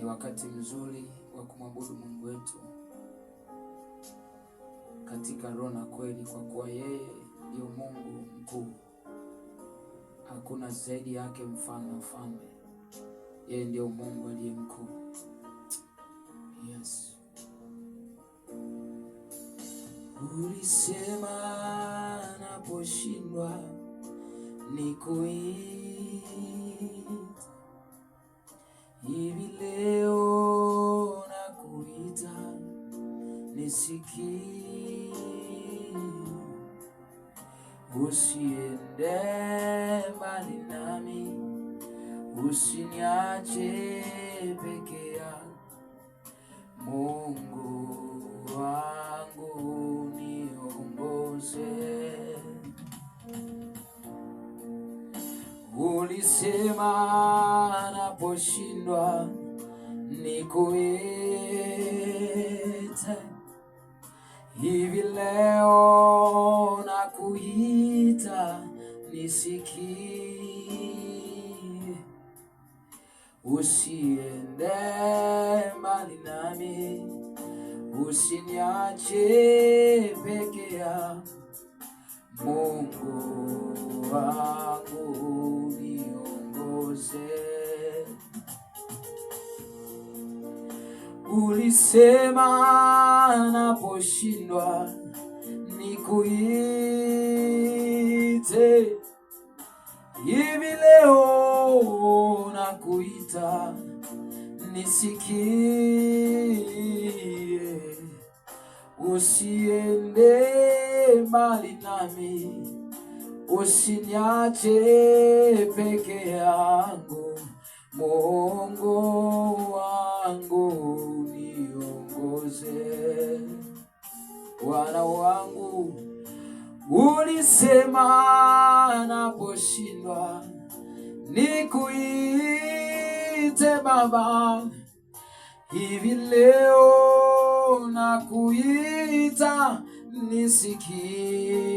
Ni wakati mzuri wa kumwabudu Mungu wetu katika roho na kweli, kwa kuwa yeye ndio Mungu mkuu. Hakuna zaidi yake, mfalme wa falme. Yeye ndio Mungu aliye mkuu. Yes. Ulisema naposhindwa nikuite, hivi leo nakuita nisikie. Usiende mbali nami, usiniache peke yangu. Mungu wangu niongoze. Ulisema naposhindwa nikuite, hivi leo nakuita nisikie. Usiende mbali nami, usiniache peke yangu. Mungu wangu niongoze. Ulisema naposhindwa nikuite, hivi leo nakuita nisikie. Usiende mbali nami, usiniache peke yangu. Mungu wangu niongoze. Bwana wangu, ulisema naposhindwa nikuite Baba, hivi leo nakuita nisikie.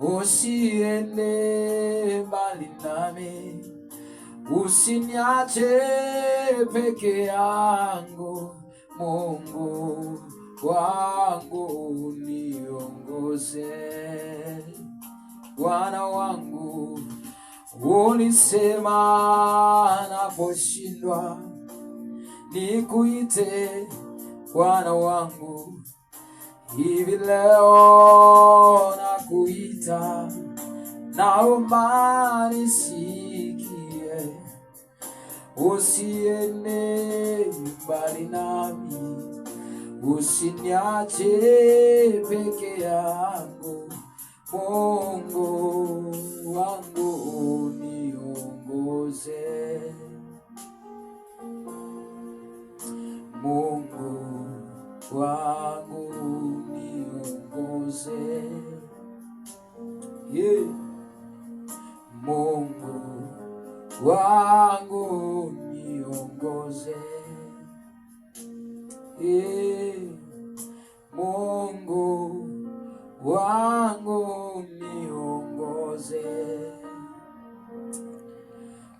Usiende mbali nami, usiniache peke yangu. Mungu wangu niongoze. Bwana wangu, ulisema naposhindwa nikuite. Bwana wangu, hivi leo nakuita, naomba nisikie. Usiende mbali nami, usiniache peke yangu. Mungu wangu niongoze. Mungu wangu niongoze. Yeah. Mungu wangu niongoze. Yeah. Mungu wangu niongoze.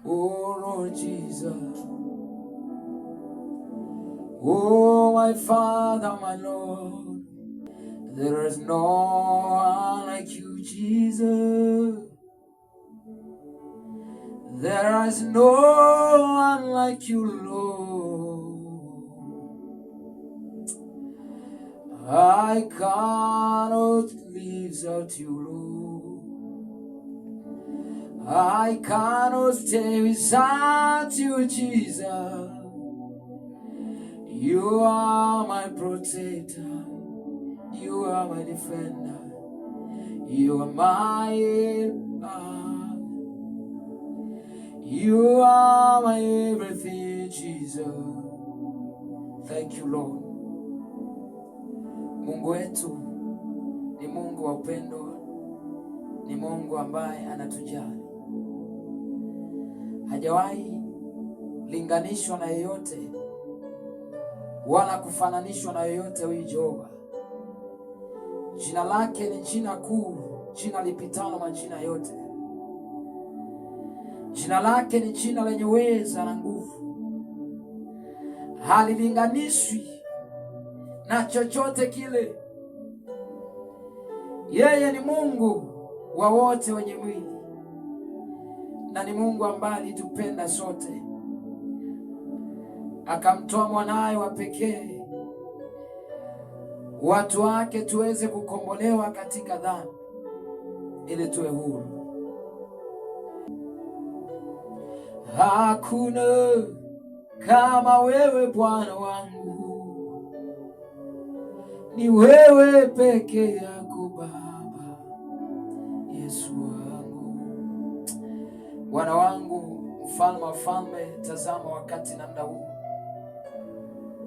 Oh Lord Jesus, oh my Father, my Lord, there is no one like you, Jesus. There is no one like you, Lord. I cannot live without you, Lord. I cannot stay without you, Jesus. You are my protector. You are my defender. You are my helper. You are my everything, Jesus. Thank you, Lord. Mungu wetu ni Mungu wa upendo, ni Mungu ambaye anatujali. Hajawahi linganishwa na yeyote wala kufananishwa na yeyote. Huyu Jehova, jina lake ni jina kuu, jina lipitalo majina yote. Jina lake ni jina lenye uweza na nguvu, halilinganishwi na chochote kile. Yeye ni Mungu wa wote wenye mwili, na ni Mungu ambaye alitupenda sote, akamtoa mwanaye wa pekee, watu wake tuweze kukombolewa katika dhambi ili tuwe huru. Hakuna kama wewe Bwana wangu, ni wewe peke yako Baba, Yesu wangu. Bwana wangu, mfalme wa falme, tazama wakati namna huu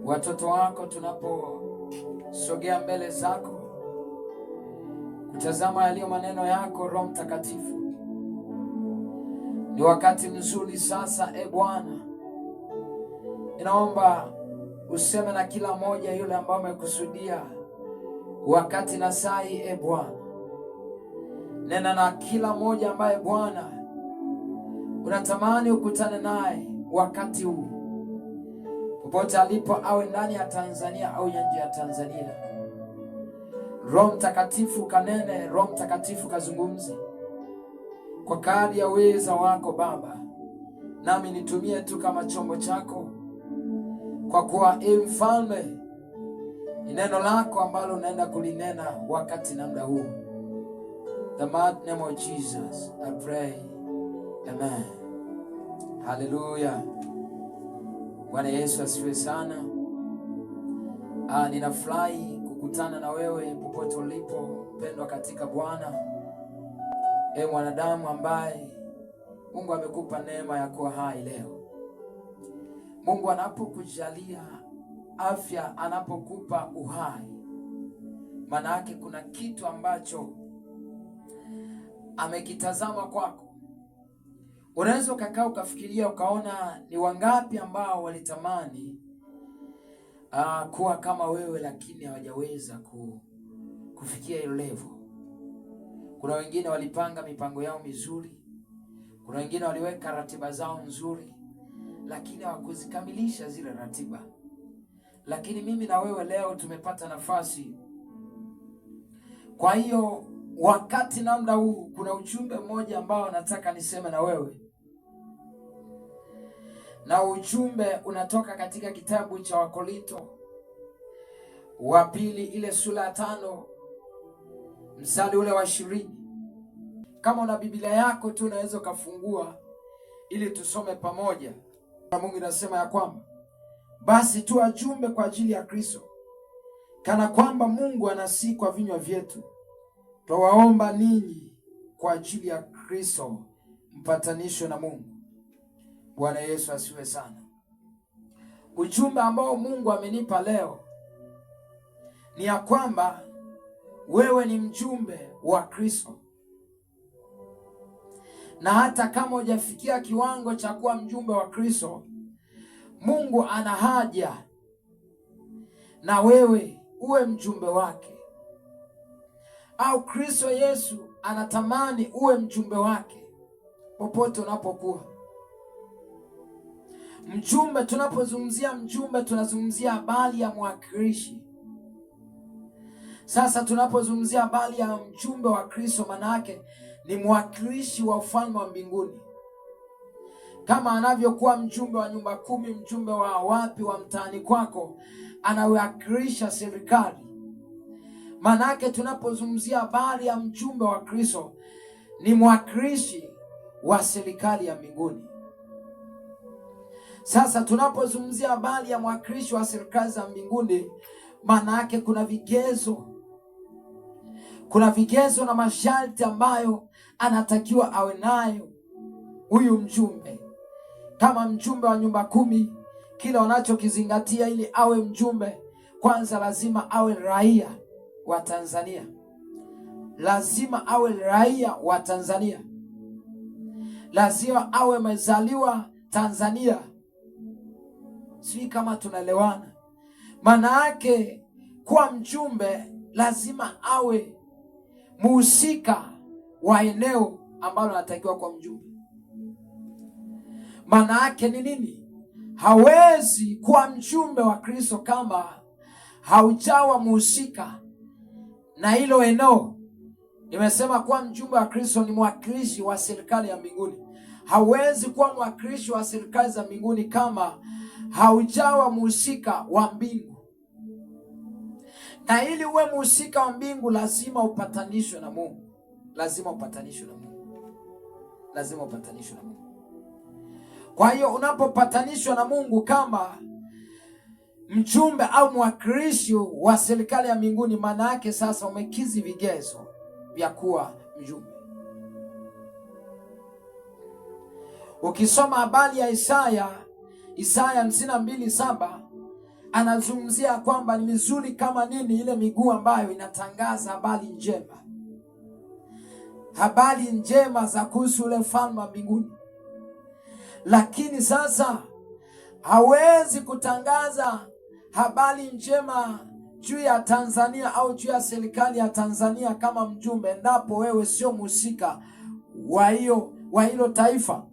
watoto wako tunaposogea mbele zako kutazama yaliyo maneno yako. Roho Mtakatifu, ni wakati mzuri sasa. Bwana, ninaomba useme na kila mmoja yule ambaye umekusudia wakati na saa hii. Bwana, nena na kila mmoja ambaye Bwana unatamani ukutane naye wakati huu, popote alipo, awe ndani ya Tanzania au nje ya Tanzania. Roho Mtakatifu kanene, Roho Mtakatifu kazungumze kwa kadri ya uweza wako Baba, nami nitumie tu kama chombo chako, kwa kuwa mfalme, ni neno lako ambalo unaenda kulinena wakati na muda huu. The mighty name of Jesus I pray, amen. Hallelujah. Bwana Yesu asifiwe sana. Ninafurahi kukutana na wewe popote ulipo, mpendwa katika Bwana. Mwanadamu ambaye Mungu amekupa neema ya kuwa hai leo. Mungu anapokujalia afya, anapokupa uhai, maana yake kuna kitu ambacho amekitazama kwako. Unaweza ukakaa ukafikiria ukaona ni wangapi ambao walitamani kuwa kama wewe, lakini hawajaweza kufikia hiyo level. Kuna wengine walipanga mipango yao mizuri, kuna wengine waliweka ratiba zao nzuri, lakini hawakuzikamilisha zile ratiba. Lakini mimi na wewe leo tumepata nafasi. Kwa hiyo wakati na muda huu kuna ujumbe mmoja ambao nataka niseme na wewe, na ujumbe unatoka katika kitabu cha Wakorinto wa pili, ile sura ya 5 mstari ule wa 20. Kama una Biblia yako tu unaweza kufungua ili tusome pamoja. Mungu inasema ya kwamba basi tu wajumbe kwa ajili ya Kristo, kana kwamba Mungu anasi kwa vinywa vyetu, twawaomba ninyi kwa ajili ya Kristo mpatanishwe na Mungu. Bwana Yesu asiwe sana. Ujumbe ambao Mungu amenipa leo ni ya kwamba wewe ni mjumbe wa Kristo, na hata kama hujafikia kiwango cha kuwa mjumbe wa Kristo, Mungu ana haja na wewe uwe mjumbe wake, au Kristo Yesu anatamani uwe mjumbe wake popote unapokuwa. Mjumbe, tunapozungumzia mjumbe tunazungumzia habari ya mwakilishi. Sasa tunapozungumzia habari ya mjumbe wa Kristo, maana yake ni mwakilishi wa ufalme wa mbinguni. Kama anavyokuwa mjumbe wa nyumba 10, mjumbe wa wapi wa mtaani kwako, anawakilisha serikali. Maana yake tunapozungumzia habari ya mjumbe wa Kristo ni mwakilishi wa serikali ya mbinguni. Sasa tunapozungumzia habari ya mwakilishi wa serikali za mbinguni, maana yake kuna vigezo na masharti ambayo anatakiwa awe nayo huyu mjumbe. Kama mjumbe wa nyumba 10, kila wanachokizingatia ili awe mjumbe, kwanza lazima awe raia wa Tanzania. Lazima awe raia wa Tanzania. Lazima awe mezaliwa Tanzania. Sisi kama tunaelewana. Maana yake kuwa mjumbe lazima awe muhusika wa eneo ambalo anatakiwa kwa mjumbe. Maana yake ni nini? Hawezi kuwa mjumbe wa Kristo kama haujawa muhusika na hilo eneo. Nimesema kuwa mjumbe wa Kristo ni mwakilishi wa serikali ya mbinguni. Hawezi kuwa mwakilishi wa serikali za mbinguni kama haujawa muhusika wa mbingu. Na ili uwe muhusika wa mbingu lazima upatanishwe na Mungu. Lazima upatanishwe na Mungu. Lazima upatanishwe na Mungu. Kwa hiyo unapopatanishwa na Mungu kama mjumbe au mwakilishi wa serikali ya mbinguni, maana yake sasa umekizi vigezo vya kuwa mjumbe. Ukisoma habari ya Isaya 52:7 anazungumzia kwamba ni mizuri kama nini ile miguu ambayo inatangaza habari njema. Habari njema za kuhusu ule ufalme wa mbinguni. Lakini sasa hawezi kutangaza habari njema juu ya Tanzania au juu ya serikali ya Tanzania kama mjumbe endapo wewe sio mhusika wa hilo taifa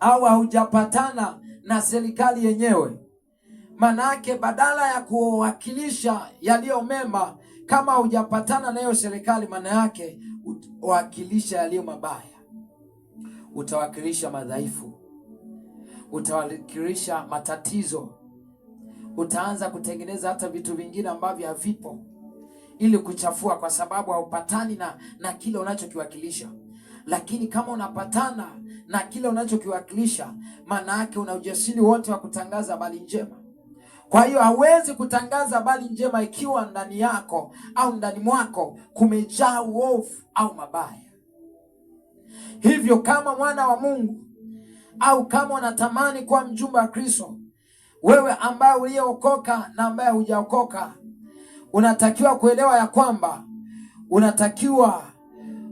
au haujapatana na serikali yenyewe. Manake badala ya kuwakilisha yaliyo mema, kama hujapatana na hiyo serikali, maana yake utawakilisha yaliyo mabaya, utawakilisha madhaifu, utawakilisha matatizo, utaanza kutengeneza hata vitu vingine ambavyo havipo ili kuchafua, kwa sababu haupatani na kile unachokiwakilisha. Lakini kama unapatana na kile unachokiwakilisha, maana yake una ujasiri wote wa kutangaza habari njema. Kwa hiyo hawezi kutangaza habari njema ikiwa ndani yako au ndani mwako kumejaa uovu au mabaya. Hivyo kama mwana wa Mungu au kama unatamani kuwa mjumbe wa Kristo, wewe ambaye uliyeokoka na ambaye hujaokoka, unatakiwa kuelewa ya kwamba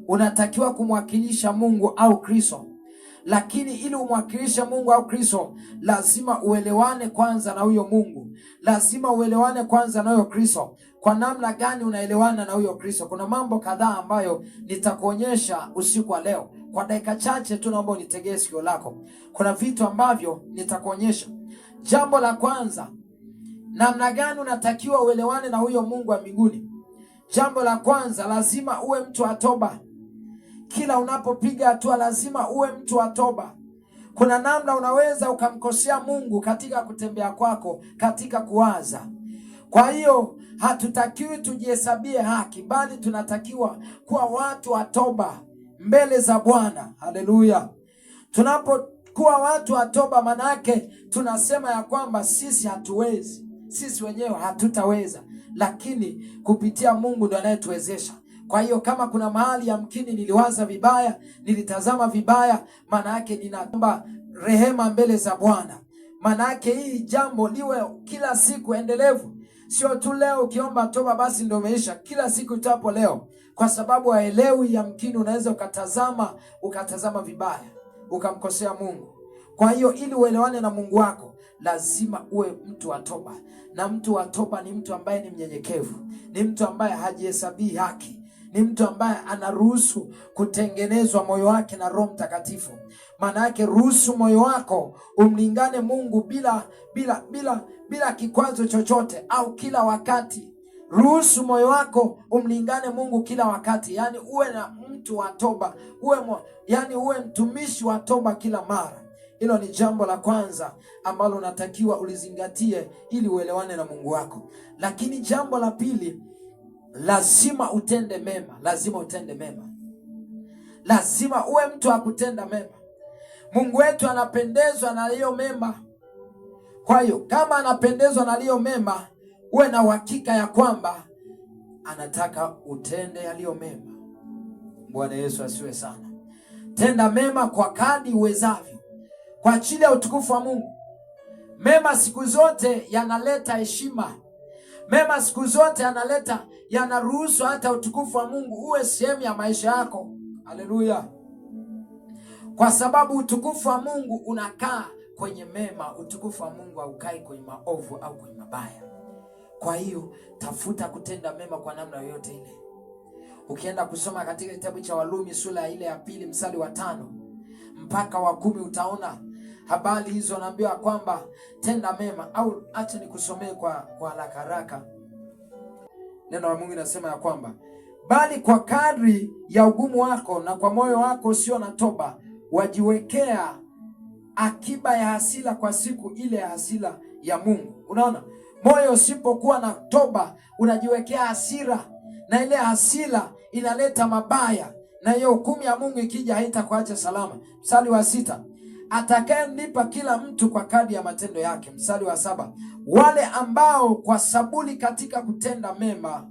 unatakiwa kumwakilisha Mungu au Kristo. Lakini ili umwakilishe Mungu au Kristo, lazima uelewane kwanza na huyo Mungu. Lazima uelewane kwanza na huyo Kristo. Kwa namna gani unaelewana na huyo Kristo? Kuna mambo kadhaa ambayo nitakuonyesha usiku wa leo. Kwa dakika chache tu naomba unitegee sikio lako. Kuna vitu ambavyo nitakuonyesha. Jambo la kwanza, namna gani unatakiwa uelewane na huyo Mungu wa mbinguni. Jambo la kwanza, lazima uwe mtu wa toba. Kila unapopiga hatua lazima uwe mtu wa toba. Kuna namna unaweza ukamkosea Mungu katika kutembea kwako, katika kuwaza. Kwa hiyo hatutakiwi tujihesabie haki, bali tunatakiwa kuwa watu wa toba mbele za Bwana. Haleluya. Tunapokuwa watu wa toba, manake tunasema ya kwamba sisi hatuwezi, sisi wenyewe hatutaweza, lakini kupitia Mungu ndiye anayetuwezesha. Kwa hiyo kama kuna mahali yamkini niliwaza vibaya, nilitazama vibaya, maana yake ninaomba rehema mbele za Bwana. Maana yake hii jambo liwe kila siku endelevu. Sio tu leo ukiomba toba basi ndio umeisha. Kila siku itapo leo, kwa sababu haelewi, yamkini unaweza ukatazama vibaya, ukamkosea Mungu. Kwa hiyo ili uelewane na Mungu wako, lazima uwe mtu wa toba. Na mtu wa toba ni mtu ambaye ni mnyenyekevu, ni mtu ambaye hajihesabii haki, ni mtu ambaye anaruhusu kutengenezwa moyo wake na Roho Mtakatifu. Maana yake ruhusu moyo wako umlingane Mungu bila kikwazo chochote au kila wakati. Ruhusu moyo wako umlingane Mungu kila wakati. Yani uwe na mtu wa toba, uwe mtumishi wa toba kila mara. Hilo ni jambo la kwanza ambalo unatakiwa ulizingatie ili uelewane na Mungu wako. Lakini jambo la pili, lazima utende mema. Lazima utende mema. Lazima uwe mtu wa kutenda mema. Mungu wetu anapendezwa na yaliyo mema. Kwa hiyo kama anapendezwa na yaliyo mema, uwe na uhakika ya kwamba anataka utende yaliyo mema. Bwana Yesu asiwe sana. Tenda mema kwa kadri uwezavyo, kwa ajili ya utukufu wa Mungu. Mema siku zote yanaleta heshima. Mema siku zote yanaruhusu hata utukufu wa Mungu uwe sehemu ya maisha yako. Haleluya. Kwa sababu utukufu wa Mungu unakaa kwenye mema. Utukufu wa Mungu haukai kwenye maovu au kwenye mabaya. Kwa hiyo tafuta kutenda mema kwa namna yoyote ile. Ukienda kusoma katika kitabu cha Warumi sura ile ya 2 mstari wa 5 mpaka wa 10, utaona habari hizo naambiwa kwamba tenda mema, au acha nikusomee kwa haraka haraka. Neno la Mungu linasema ya kwamba bali kwa kadri ya ugumu wako na kwa moyo wako usio na toba wajiwekea akiba ya hasira kwa siku ile ya hasira ya Mungu. Unaona, moyo usipokuwa na toba unajiwekea hasira, na ile hasira inaleta mabaya, na hiyo hukumu ya Mungu ikija haitakuacha salama. Mstari wa 6, atakayemlipa kila mtu kwa kadri ya matendo yake. Mstari wa 7, wale ambao kwa saburi katika kutenda mema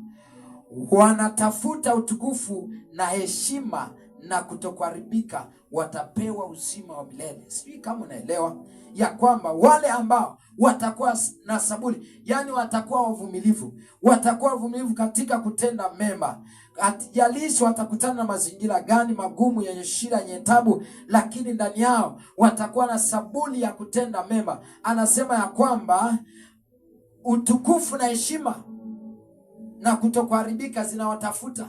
wanatafuta utukufu na heshima na kutokuharibika watapewa uzima wa milele. Sijui kama unaelewa ya kwamba wale ambao watakuwa na saburi, yani watakuwa wavumilivu katika kutenda mema. Hatijalishi watakutana na mazingira gani magumu, yenye shida, yenye tabu, lakini ndani yao watakuwa na saburi ya kutenda mema. Anasema ya kwamba utukufu na heshima na kutokuharibika zinawatafuta.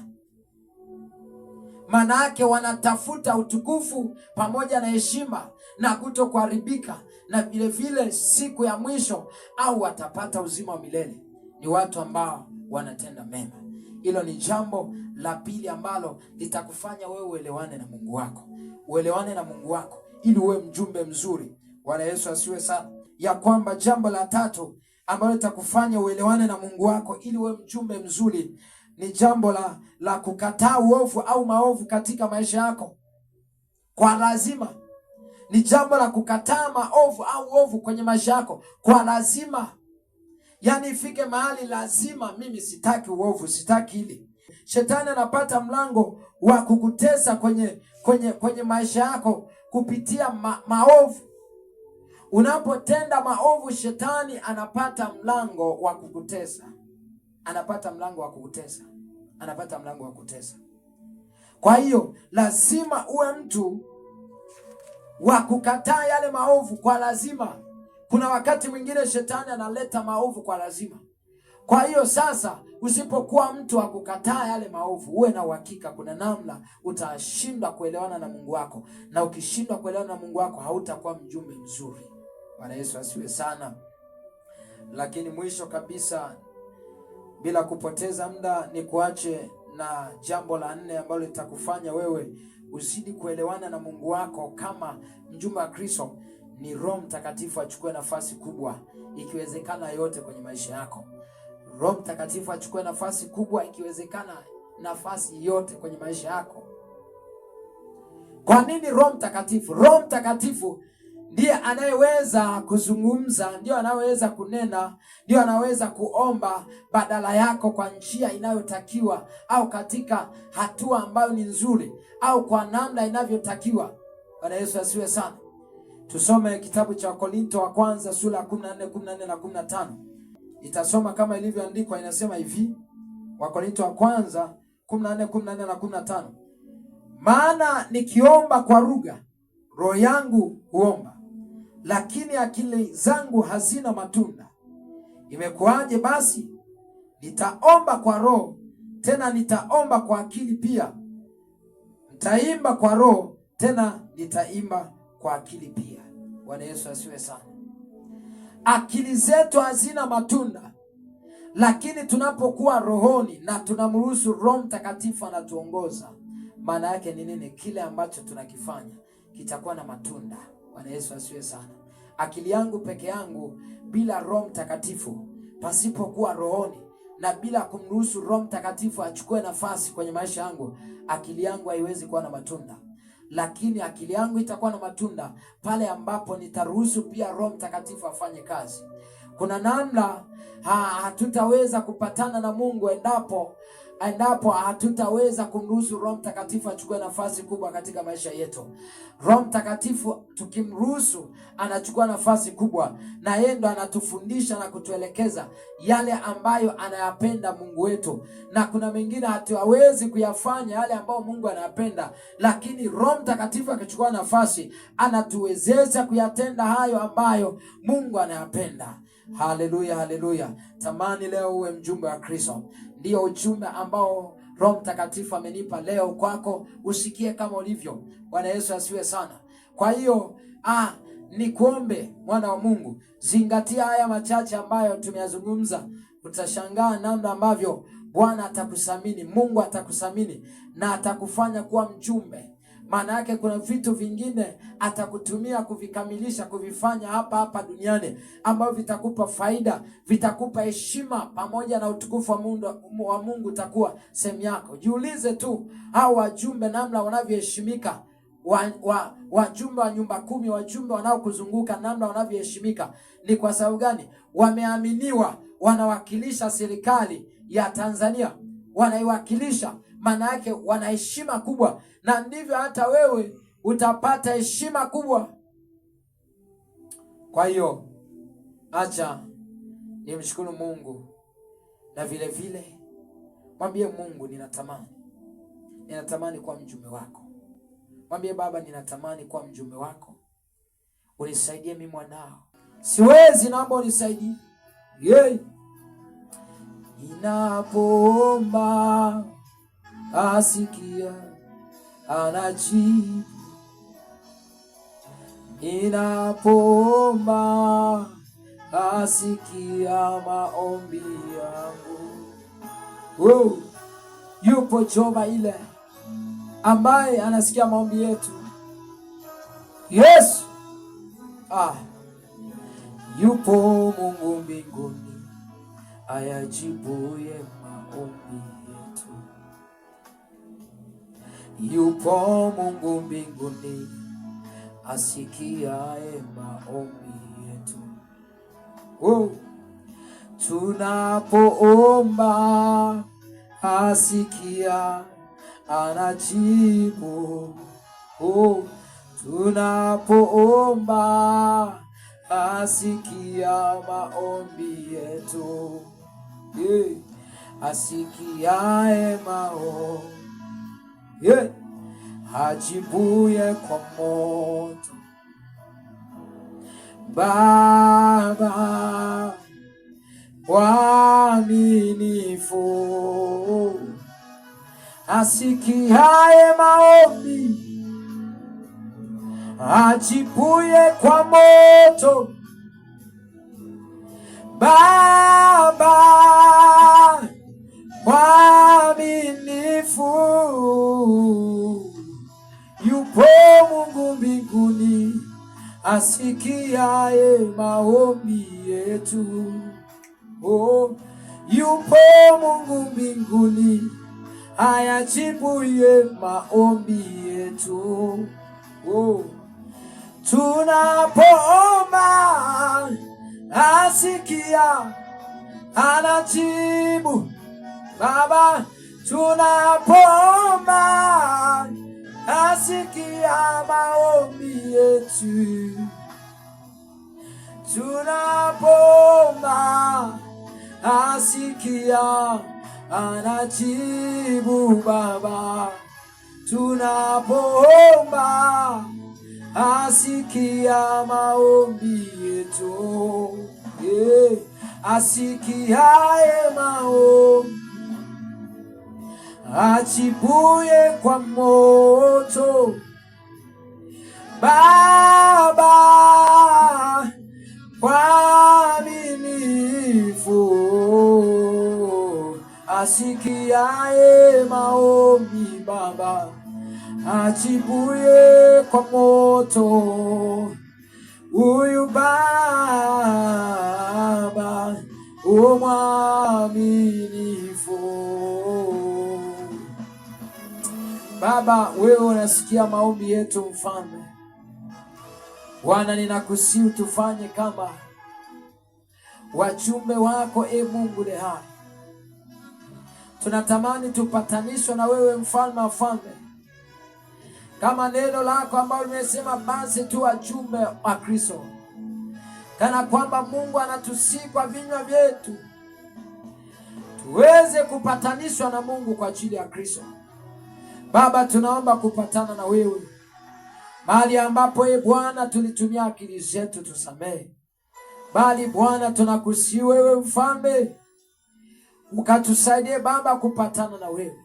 Maana yake wanatafuta utukufu pamoja na heshima na kutokuharibika, na vile vile siku ya mwisho au watapata uzima wa milele. Ni watu ambao wanatenda mema. Hilo ni jambo la pili ambalo litakufanya wewe uelewane na Mungu wako, ili uwe mjumbe mzuri. Bwana Yesu asiwe sana. Ya kwamba jambo la tatu ambalo litakufanya uelewane na Mungu wako ili uwe mjumbe mzuri ni jambo la kukataa uovu au maovu katika maisha yako kwa lazima. Ni jambo la kukataa maovu au uovu kwenye maisha yako kwa lazima. Yani ifike mahali lazima, mimi sitaki uovu, sitaki hili. Shetani anapata mlango wa kukutesa kwenye maisha yako kupitia maovu. Unapotenda maovu, shetani anapata mlango wa kukutesa. Anapata mlango wa kutesa. Kwa hiyo lazima uwe mtu wa kukataa yale maovu kwa lazima. Kuna wakati mwingine shetani analeta maovu kwa lazima. Kwa hiyo sasa, usipokuwa mtu wa kukataa yale maovu, uwe na uhakika kuna namna utashindwa kuelewana na Mungu wako, na ukishindwa kuelewana na Mungu wako hautakuwa mjumbe mzuri. Bwana Yesu asiwe sana. Lakini mwisho kabisa, bila kupoteza muda, ni kuache na jambo la 4 ambalo litakufanya wewe uzidi kuelewana na Mungu wako kama mjumbe wa Kristo. Ni Roho Mtakatifu achukue nafasi kubwa, ikiwezekana yote kwenye maisha yako. Roho Mtakatifu achukue nafasi kubwa, ikiwezekana nafasi yote kwenye maisha yako. Kwa nini Roho Mtakatifu? Roho Mtakatifu ndiye anayeweza kuzungumza, ndio anaweza kunena, ndio anaweza kuomba badala yako kwa njia inayotakiwa, au katika hatua ambayo ni nzuri, au kwa namna inavyotakiwa. Bwana Yesu asiwe sana. Tusome kitabu cha Wakorintho wa kwanza sura ya 14 na 15. Itasoma kama ilivyoandikwa, inasema hivi. Wakorintho wa kwanza 14 na 15. Maana nikiomba kwa lugha, roho yangu huomba, lakini akili zangu hazina matunda. Imekuwaje basi? Nitaomba kwa roho, tena nitaomba kwa akili pia. Nitaimba kwa roho, tena nitaimba kwa akili pia. Bwana Yesu asiwe sana. Akili zetu hazina matunda, lakini tunapokuwa rohoni na tunamruhusu Roho Mtakatifu anatuongoza, maana yake ni nini? Kile ambacho tunakifanya kitakuwa na matunda. Bwana Yesu asiwe sana. Akili yangu peke yangu bila Roho Mtakatifu, pasipokuwa rohoni na bila kumruhusu Roho Mtakatifu achukue nafasi kwenye maisha yangu, akili yangu haiwezi kuwa na matunda. Lakini akili yangu itakuwa na matunda pale ambapo nitaruhusu pia Roho Mtakatifu afanye kazi. Kuna namna hatutaweza kupatana na Mungu endapo hatutaweza kumruhusu Roho Mtakatifu achukue nafasi kubwa katika maisha yetu. Roho Mtakatifu tukimruhusu anachukua nafasi kubwa, na yeye ndo anatufundisha na kutuelekeza yale ambayo anayapenda Mungu wetu. Na kuna mengine hatuwezi kuyafanya yale ambayo Mungu anayapenda, lakini Roho Mtakatifu akichukua nafasi anatuwezesha kuyatenda hayo ambayo Mungu anayapenda. Haleluya, haleluya. Tamani leo uwe mjumbe wa Kristo. Ndio ujumbe ambao Roho Mtakatifu amenipa leo kwako, usikie kama ulivyo. Bwana Yesu asiwe sana. Kwa hiyo Ni kuombe mwana wa Mungu, zingatia haya machache ambayo tumeyazungumza. Utashangaa namna ambavyo Bwana atakusamini, Mungu atakusamini na atakufanya kuwa mjumbe. Maana yake kuna vitu vingine atakutumia kuvikamilisha, kuvifanya hapa duniani, ambavyo vitakupa faida, vitakupa heshima, pamoja na utukufu wa Mungu utakuwa sehemu yako. Jiulize tu hao wajumbe namna wanavyoheshimika, wajumbe wa nyumba 10, wajumbe wanaokuzunguka namna wanavyoheshimika. Ni kwa sababu gani? Wameaminiwa, wanawakilisha serikali ya Tanzania, wanaiwakilisha. Maana yake wana heshima kubwa, na ndivyo hata wewe utapata heshima kubwa. Kwa hiyo acha nimshukuru Mungu, na vile vile mwambie Mungu, ninatamani kuwa mjumbe wako. Mwambie Baba, ninatamani kuwa mjumbe wako, unisaidie mimi mwanao, siwezi, naomba unisaidie. Ninapoomba asikia, anajibu. Ninapoomba asikia maombi yangu. Yupo Jehova ile ambaye anasikia maombi yetu. Yesu. Yupo Mungu mbinguni ayajibuye maombi yetu. Yupo Mungu mbinguni asikiaye maombi yetu. Tunapoomba asikia, anajibu. Tunapoomba asikia maombi yetu. Asikiaye maombi, ajibuye kwa moto. Baba mwaminifu, asikiaye maombi, ajibuye kwa moto. Baba mwaminifu, yupo Mungu mbinguni asikiaye maombi yetu. Yupo Mungu mbinguni ayajibuye maombi yetu. Tunapoomba asikia, anajibu. Baba, tunapoomba asikia maombi yetu. Tunapoomba asikia, anajibu. Baba, tunapoomba asikia maombi yetu. Asikiaye maombi, ajibuye kwa moto. Baba mwaminifu, asikiaye maombi. Baba ajibuye kwa moto. Huyu Baba mwaminifu. Baba, wewe unasikia maombi yetu, Mfalme. Bwana, ninakusihi tufanye kama wajumbe wako, Mungu le hai. Tunatamani tupatanishwe na wewe, Mfalme wa falme, kama neno lako ambalo limesema basi tu wajumbe wa Kristo, kana kwamba Mungu anatusihi kwa vinywa vyetu tuweze kupatanishwa na Mungu kwa ajili ya Kristo. Baba, tunaomba kupatana na wewe mahali ambapo Bwana tulitumia akili zetu, tusamehe. Bali Bwana, tunakusihi wewe Mfalme, ukatusaidie Baba kupatana na wewe.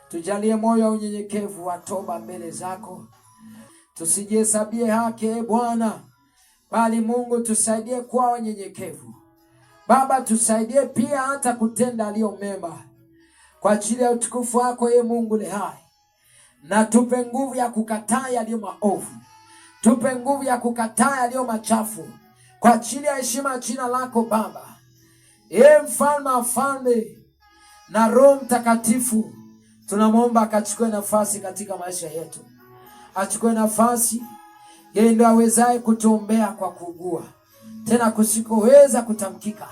Tujalie moyo wa unyenyekevu wa toba mbele zako. tusijihesabie haki Bwana, bali Mungu tusaidie kuwa wanyenyekevu. Baba, tusaidie pia hata kutenda aliyo mema kwa ajili ya utukufu wako Mungu le hai. Na tupe nguvu ya kukataa yaliyo maovu. Tupe nguvu ya kukataa yaliyo machafu kwa ajili ya heshima ya jina lako Baba. Mfalme wa falme na Roho Mtakatifu, tunamwomba akachukue nafasi katika maisha yetu. Achukue nafasi, yeye ndiye awezaye kutuombea kwa kuugua tena kusikoweza kutamkika.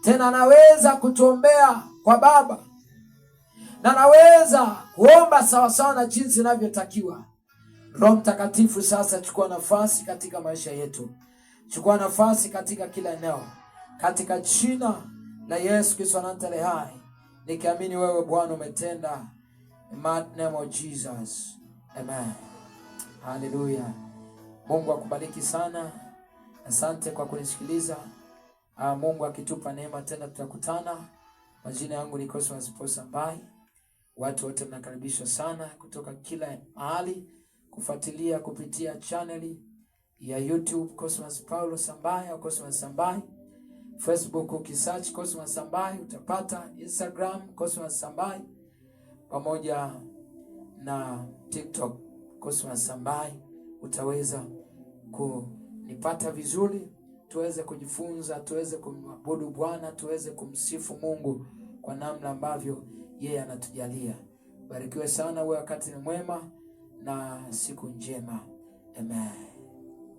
Tena anaweza kutuombea kwa Baba, na anaweza kuomba sawa sawa na jinsi inavyotakiwa. Roho Mtakatifu, sasa chukua nafasi katika maisha yetu. Chukua nafasi katika kila eneo, katika jina la Yesu Kristo anatele hai, nikiamini wewe Bwana umetenda. In the name of Jesus. Amen. Hallelujah. Mungu akubariki sana. Asante kwa kunisikiliza. Mungu akitupa neema tena tutakutana. Majina yangu ni Cosmas Paulo Sambai. Watu wote mnakaribishwa sana kutoka kila mahali kufuatilia kupitia chaneli ya YouTube Cosmas Paulo Sambai au Cosmas Sambai. Facebook ukisearch Cosmas Sambai utapata. Instagram Cosmas Sambai, pamoja na TikTok Cosmas Sambai. Utaweza kunipata vizuri, tuweze kujifunza, tuweze kumwabudu Bwana, tuweze kumsifu Mungu kwa namna ambavyo yeye anatujalia. Barikiwe sana, uwe wakati mwema na siku njema. Amen.